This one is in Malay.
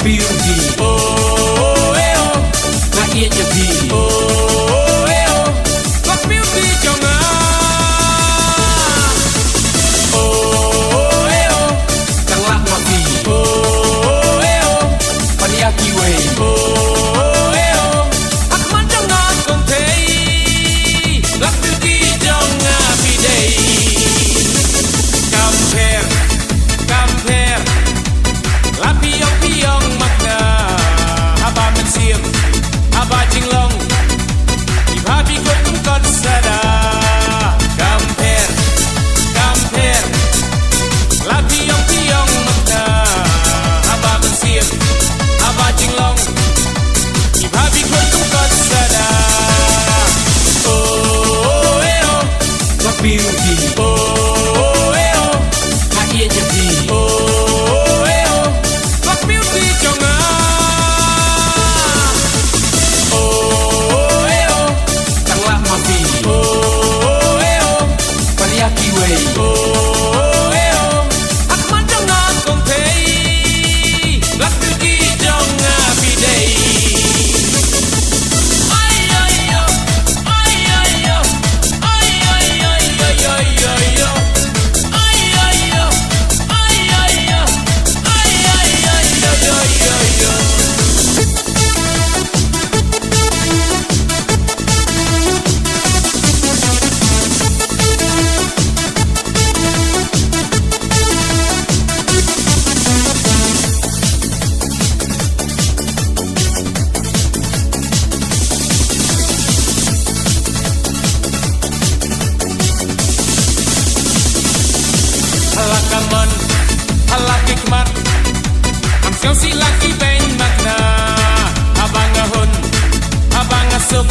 beauty. Oh, eh, oh, na iya nyepi. Oh, eh, oh, rock beauty jangan. Oh, eh, oh, kang lak mapi. Oh, eh, oh, paniaki way. Oh, eh, oh, akman jangan kontei. Rock beauty jangan bidei. Compare, compare. La piong piong makna haba mensiam haba jinglong ibhabi kot kot sada compare compare la piong piong makna haba mensiam haba jinglong ibhabi kot kot sada oh eh oh rock beauty oh eh oh na iya nyepi oh eh oh rock beauty jangan oh eh oh kang lak mapi oh eh oh paniaki way oh eh oh akman jangan kontei rock beauty jangan bidei ay ay yo ay ay yo ay ay ay ay ay ay yo ay ay yo ay ay yo ay ay ay ay ay yo halakaman halakikmat am siang si laki beng makna abang ngahun abang ngasuk